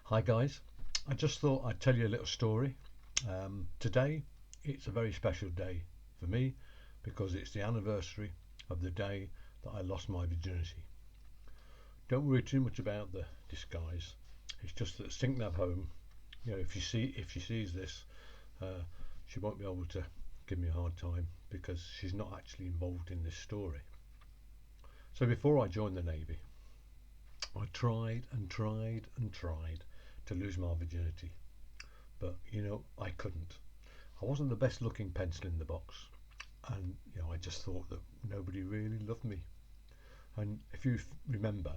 Hi guys, I just thought I'd tell you a little story. Today it's a very special day for me because it's the anniversary of the day that I lost my virginity. Don't worry too much about the disguise. It's just that Stinknab home, if she sees this, uh, she won't be able to give me a hard time because she's not actually involved in this story. So before I joined the Navy, I tried and tried and tried to lose my virginity. But I couldn't. I wasn't the best looking pencil in the box, and I just thought that nobody really loved me. And if you remember,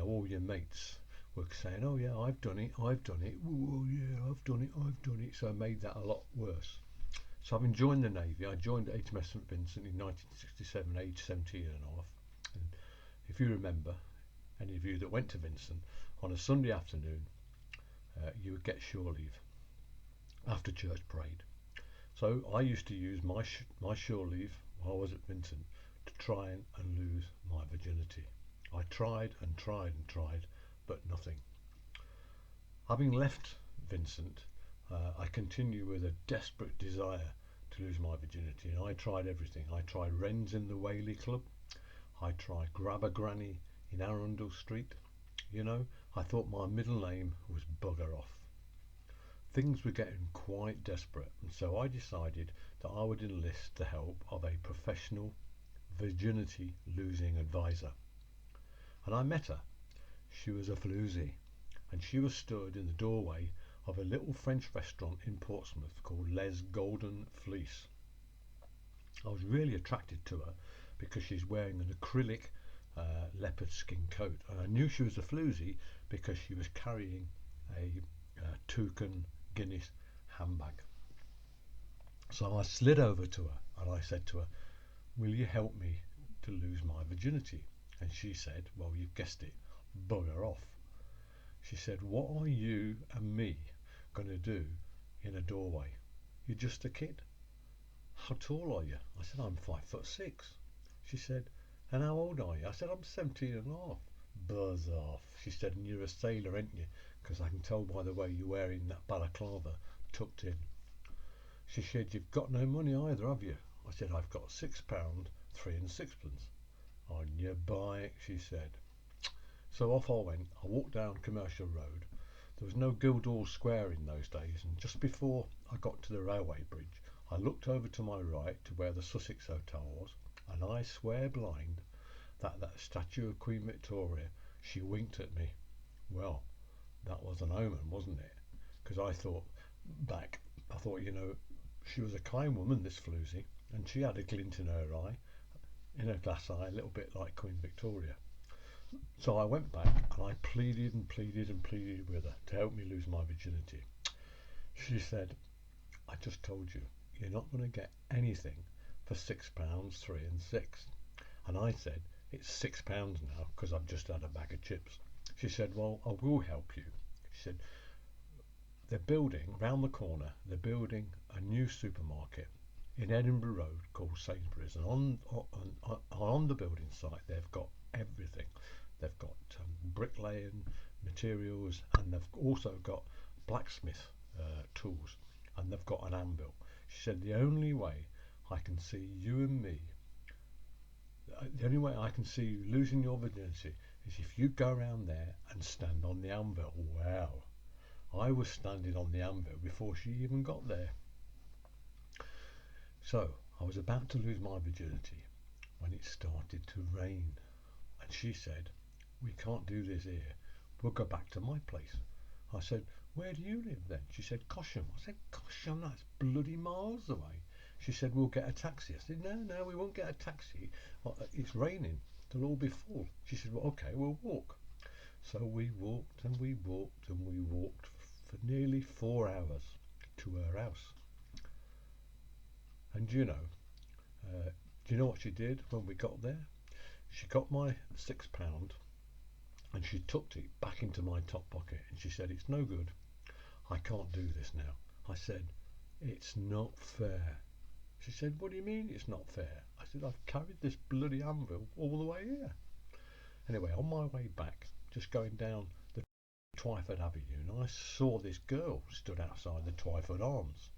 all your mates were saying, "Oh yeah, I've done it, I've done it. Oh yeah, I've done it, I've done it." So I made that a lot worse. So having joined the Navy, I joined HMS St Vincent in 1967, aged 17 and a half. And if you remember, any of you that went to Vincent, on a Sunday afternoon, you would get shore leave after church parade. So I used to use my shore leave while I was at Vincent to try and lose my virginity. I tried and tried and tried, but nothing. Having left Vincent, I continue with a desperate desire to lose my virginity, and I tried everything. I tried Wrens in the Whaley Club. I tried Grab a Granny in Arundel Street. I thought my middle name was Bugger Off. Things were getting quite desperate, and so I decided that I would enlist the help of a professional virginity losing advisor. And I met her. She was a floozy, and she was stood in the doorway of a little French restaurant in Portsmouth called Les Golden Fleece. I was really attracted to her because she's wearing an acrylic leopard skin coat, and I knew she was a floozy because she was carrying a toucan Guinness handbag. So I slid over to her and I said to her, "Will you help me to lose my virginity?" And she said, "Well, you've guessed it, bugger off." She said, "What are you and me going to do in a doorway? You're just a kid. How tall are you?" I said, "I'm 5'6". She said, "And how old are you?" I said, "I'm 17 and a half. "Buzz off." She said, "And you're a sailor, ain't you? Because I can tell by the way you're wearing that balaclava tucked in." She said, "You've got no money either, have you?" I said, "I've got £6, 3 and sixpence." "On your bike," she said. So off I went. I walked down Commercial Road. There was no Guildhall Square in those days, and just before I got to the railway bridge, I looked over to my right to where the Sussex Hotel was, and I swear blind that statue of Queen Victoria, she winked at me. Well, that was an omen, wasn't it? Because I thought, she was a kind woman, this floozy, and she had a glint in her eye, in her glass eye, a little bit like Queen Victoria. So I went back and I pleaded and pleaded and pleaded with her to help me lose my virginity. She said, "I just told you, you're not going to get anything for £6, 3 and 6." And I said, "It's £6 now because I've just had a bag of chips." She said, "Well, I will help you." She said, "They're building, round the corner, they're building a new supermarket in Edinburgh Road called Sainsbury's. And on the building site, they've got everything. They've got bricklaying materials, and they've also got blacksmith tools, and they've got an anvil." She said, the only way I can see you losing your virginity is if you go around there and stand on the anvil." Wow. I was standing on the anvil before she even got there. So I was about to lose my virginity when it started to rain, and she said, "We can't do this here. We'll go back to my place." I said, "Where do you live then?" She said, "Cosham." I said, "Cosham? That's bloody miles away." She said, "We'll get a taxi." I said, "No, we won't get a taxi. It's raining. They'll all be full." She said, "Well, okay, we'll walk." So we walked and we walked and we walked for nearly 4 hours to her house. And do you know what she did when we got there? She got my £6 and she tucked it back into my top pocket, and she said, "It's no good. I can't do this now." I said, "It's not fair." She said, "What do you mean it's not fair?" I said, "I've carried this bloody anvil all the way here." Anyway, on my way back, just going down the Twyford Avenue and I saw this girl stood outside the Twyford Arms.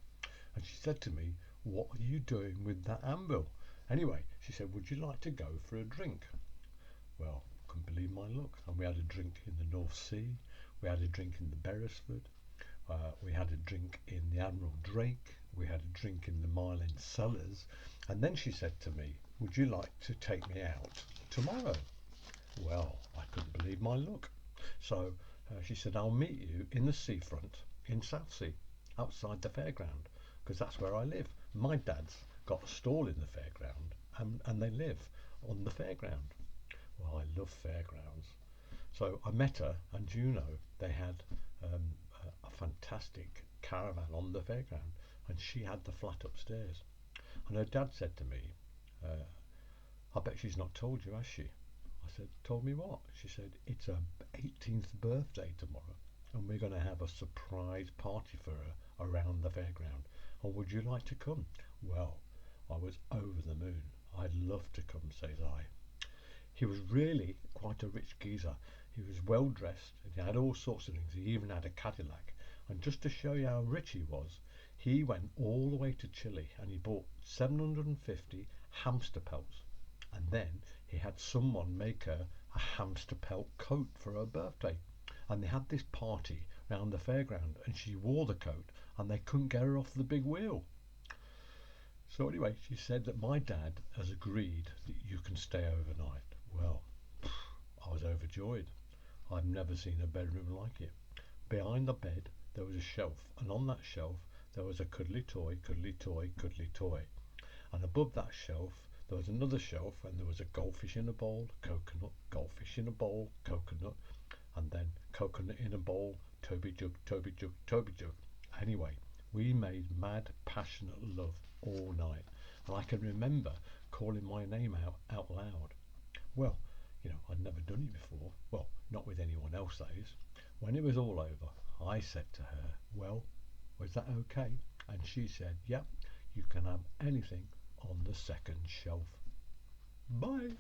And she said to me, "What are you doing with that anvil?" Anyway, she said, "Would you like to go for a drink?" Well, couldn't believe my luck. And we had a drink in the North Sea, we had a drink in the Beresford, we had a drink in the Admiral Drake, we had a drink in the Mile End Cellars. And then she said to me, "Would you like to take me out tomorrow?" Well, I couldn't believe my luck. So she said, "I'll meet you in the seafront in Southsea, outside the fairground, because that's where I live. My dad's got a stall in the fairground, and they live on the fairground." Well, I love fairgrounds. So I met her, and you know, they had a fantastic caravan on the fairground, and she had the flat upstairs. And her dad said to me, "I bet she's not told you, has she?" I said, "Told me what?" She said, "It's her 18th birthday tomorrow, and we're going to have a surprise party for her around the fairground. And would you like to come?" Well, I was over the moon. "I'd love to come," says I. He was really quite a rich geezer. He was well dressed and he had all sorts of things. He even had a Cadillac. And just to show you how rich he was, he went all the way to Chile and he bought 750 hamster pelts. And then he had someone make her a hamster pelt coat for her birthday. And they had this party round the fairground and she wore the coat and they couldn't get her off the big wheel. So anyway, she said that my dad has agreed that you can stay overnight. Well, I was overjoyed. I've never seen a bedroom like it. Behind the bed there was a shelf, and on that shelf there was a cuddly toy, cuddly toy, cuddly toy. And above that shelf there was another shelf, and there was a goldfish in a bowl, coconut, goldfish in a bowl, coconut, and then coconut in a bowl, Toby jug, Toby jug, Toby jug. Anyway, we made mad, passionate love all night, and I can remember calling my name out loud. Well, you know, I'd never done it before. Well, not with anyone else, that is. When it was all over, I said to her, "Well, was that okay?" And she said, "Yep, you can have anything on the second shelf." Bye.